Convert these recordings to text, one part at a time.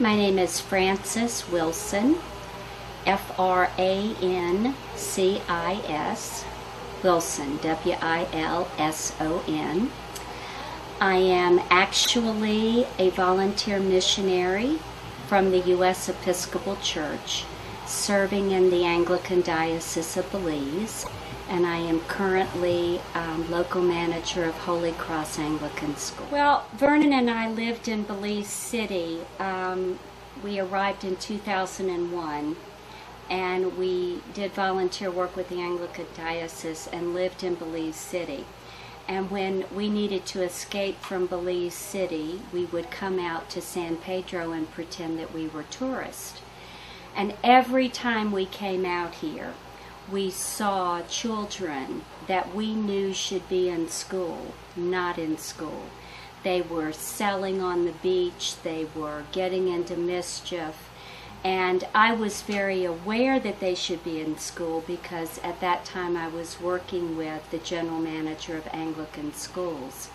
My name is Frances Wilson, Francis, Wilson, Wilson. I am actually a volunteer missionary from the U.S. Episcopal Church, serving in the Anglican Diocese of Belize, and I am currently local manager of Holy Cross Anglican School. Well, Vernon and I lived in Belize City. We arrived in 2001, and we did volunteer work with the Anglican Diocese and lived in Belize City. And when we needed to escape from Belize City, we would come out to San Pedro and pretend that we were tourists. And every time we came out here, we saw children that we knew should be in school, not in school. They were selling on the beach, they were getting into mischief, and I was very aware that they should be in school because at that time I was working with the general manager of Anglican schools.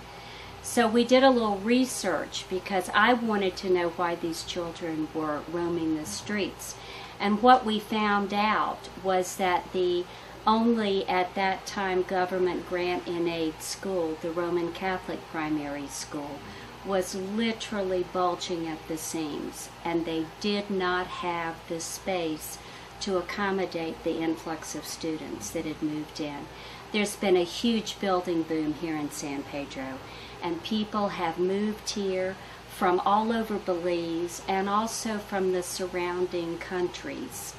So we did a little research because I wanted to know why these children were roaming the streets. And what we found out was that the only at that time government grant in aid school, the Roman Catholic primary school, was literally bulging at the seams, and they did not have the space to accommodate the influx of students that had moved in. There's been a huge building boom here in San Pedro, and people have moved here from all over Belize and also from the surrounding countries,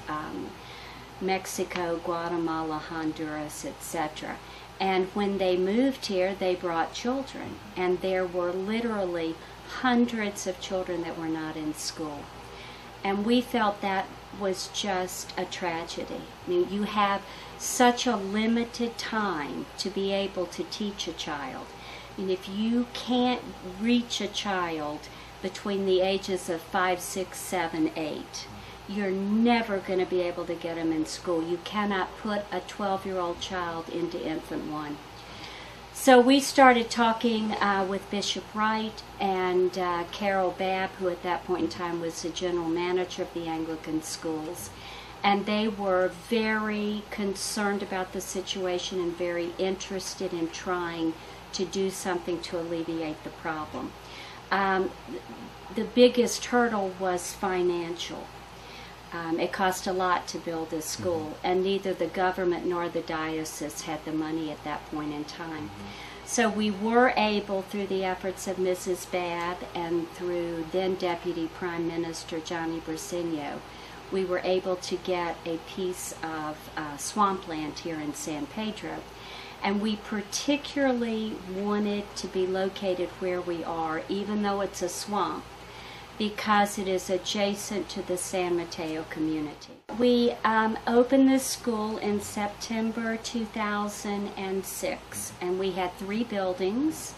Mexico, Guatemala, Honduras, etc. And when they moved here, they brought children, and there were literally hundreds of children that were not in school. And we felt that was just a tragedy. I mean, you have such a limited time to be able to teach a child. And if you can't reach a child between the ages of 5, 6, 7, 8, you're never going to be able to get them in school. You cannot put a 12-year-old child into Infant 1. So we started talking with Bishop Wright and Carol Babb, who at that point in time was the general manager of the Anglican schools. And they were very concerned about the situation and very interested in trying to do something to alleviate the problem. The biggest hurdle was financial. It cost a lot to build this school, and neither the government nor the diocese had the money at that point in time. So we were able, through the efforts of Mrs. Babb and through then Deputy Prime Minister Johnny Briceño, we were able to get a piece of swampland here in San Pedro. And we particularly wanted to be located where we are, even though it's a swamp, because it is adjacent to the San Mateo community. We opened this school in September 2006, and we had 3 buildings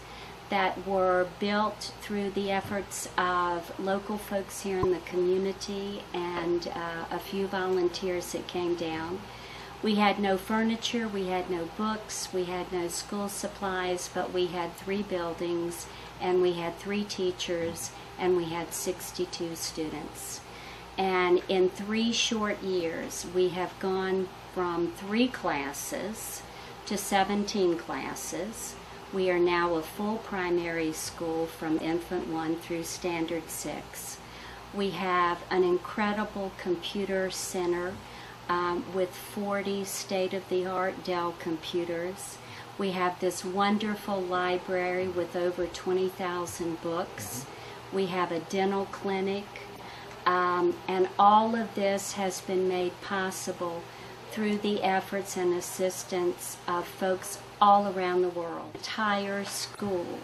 that were built through the efforts of local folks here in the community and a few volunteers that came down. We had no furniture, we had no books, we had no school supplies, but we had 3 buildings, and we had 3 teachers, and we had 62 students. And in 3 short years, we have gone from 3 classes to 17 classes. We are now a full primary school from Infant 1 through Standard 6. We have an incredible computer center with 40 state-of-the-art Dell computers. We have this wonderful library with over 20,000 books. We have a dental clinic, and all of this has been made possible through the efforts and assistance of folks all around the world. The entire school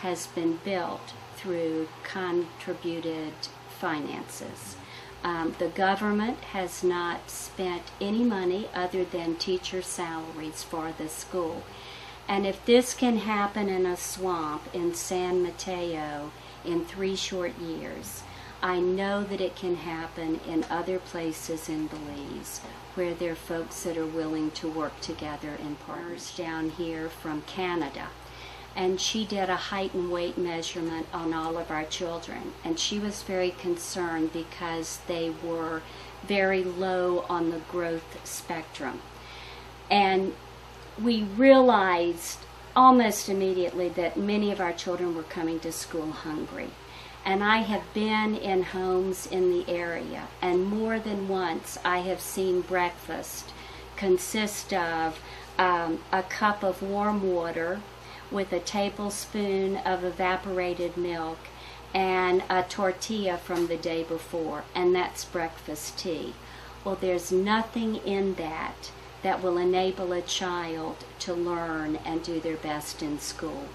has been built through contributed finances. The government has not spent any money other than teacher salaries for the school. And if this can happen in a swamp in San Mateo in 3 short years, I know that it can happen in other places in Belize where there are folks that are willing to work together in partners down here from Canada. and she did a height and weight measurement on all of our children. And she was very concerned because they were very low on the growth spectrum. And we realized almost immediately that many of our children were coming to school hungry. And I have been in homes in the area, and more than once I have seen breakfast consist of a cup of warm water with a tablespoon of evaporated milk and a tortilla from the day before, and that's breakfast tea. Well, there's nothing in that that will enable a child to learn and do their best in school.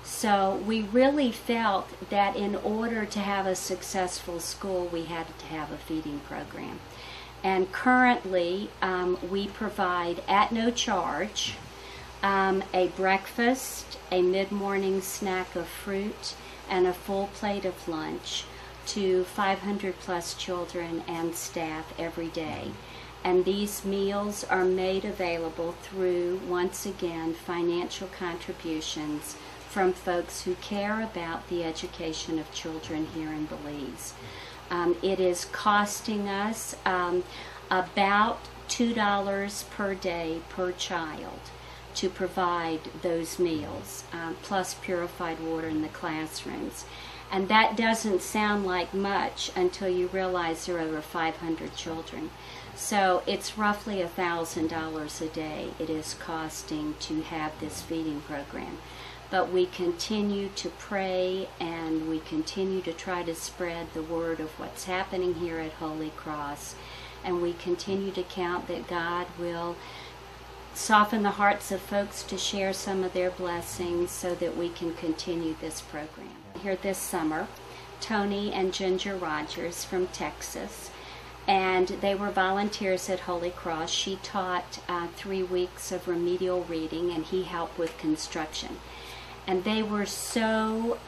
So we really felt that in order to have a successful school, we had to have a feeding program. And currently, we provide at no charge a breakfast, a mid-morning snack of fruit, and a full plate of lunch to 500 plus children and staff every day. And these meals are made available through, once again, financial contributions from folks who care about the education of children here in Belize. It is costing us about $2 per day per child to provide those meals, plus purified water in the classrooms. And that doesn't sound like much until you realize there are over 500 children. So it's roughly $1,000 a day it is costing to have this feeding program. But we continue to pray, and we continue to try to spread the word of what's happening here at Holy Cross. And we continue to count that God will soften the hearts of folks to share some of their blessings so that we can continue this program. Here this summer, Tony and Ginger Rogers from Texas, and they were volunteers at Holy Cross. She taught 3 weeks of remedial reading, and he helped with construction. And they were so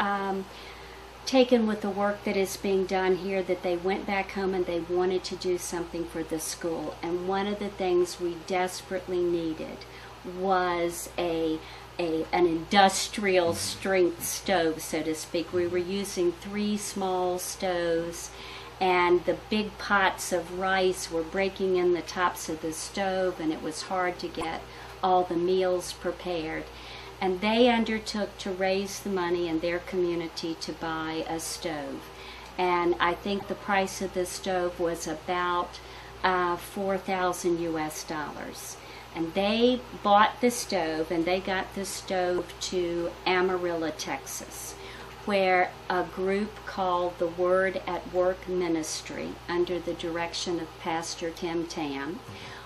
taken with the work that is being done here that they went back home and they wanted to do something for the school. And one of the things we desperately needed was an industrial strength stove, so to speak. We were using 3 small stoves, and the big pots of rice were breaking in the tops of the stove, and it was hard to get all the meals prepared. And they undertook to raise the money in their community to buy a stove. And I think the price of the stove was about $4,000 US. And they bought the stove, and they got the stove to Amarillo, Texas, where a group called the Word at Work Ministry, under the direction of Pastor Tim Tam,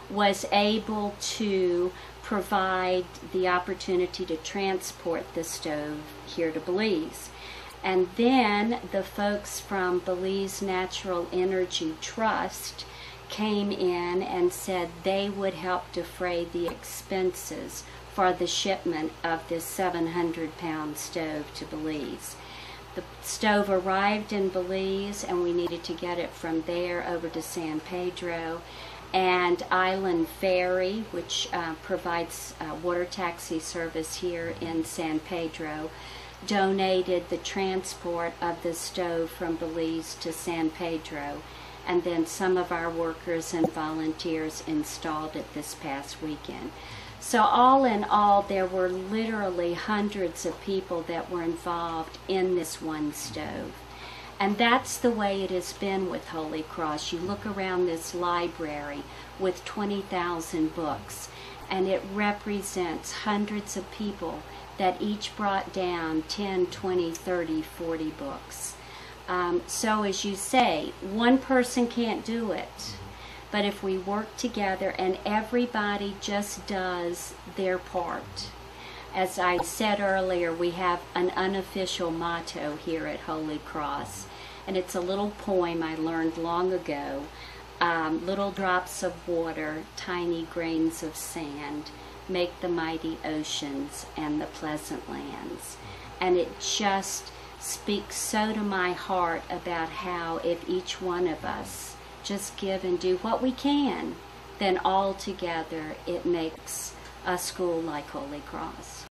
was able to provide the opportunity to transport the stove here to Belize. And then the folks from Belize Natural Energy Trust came in and said they would help defray the expenses for the shipment of this 700-pound stove to Belize. The stove arrived in Belize, and we needed to get it from there over to San Pedro. And Island Ferry, which provides water taxi service here in San Pedro, donated the transport of the stove from Belize to San Pedro. And then some of our workers and volunteers installed it this past weekend. So all in all, there were literally hundreds of people that were involved in this one stove. And that's the way it has been with Holy Cross. You look around this library with 20,000 books, and it represents hundreds of people that each brought down 10, 20, 30, 40 books. So as you say, one person can't do it. But if we work together and everybody just does their part. As I said earlier, we have an unofficial motto here at Holy Cross, and it's a little poem I learned long ago. Little drops of water, tiny grains of sand, make the mighty oceans and the pleasant lands. And it just speaks so to my heart about how if each one of us just give and do what we can, then all together it makes a school like Holy Cross.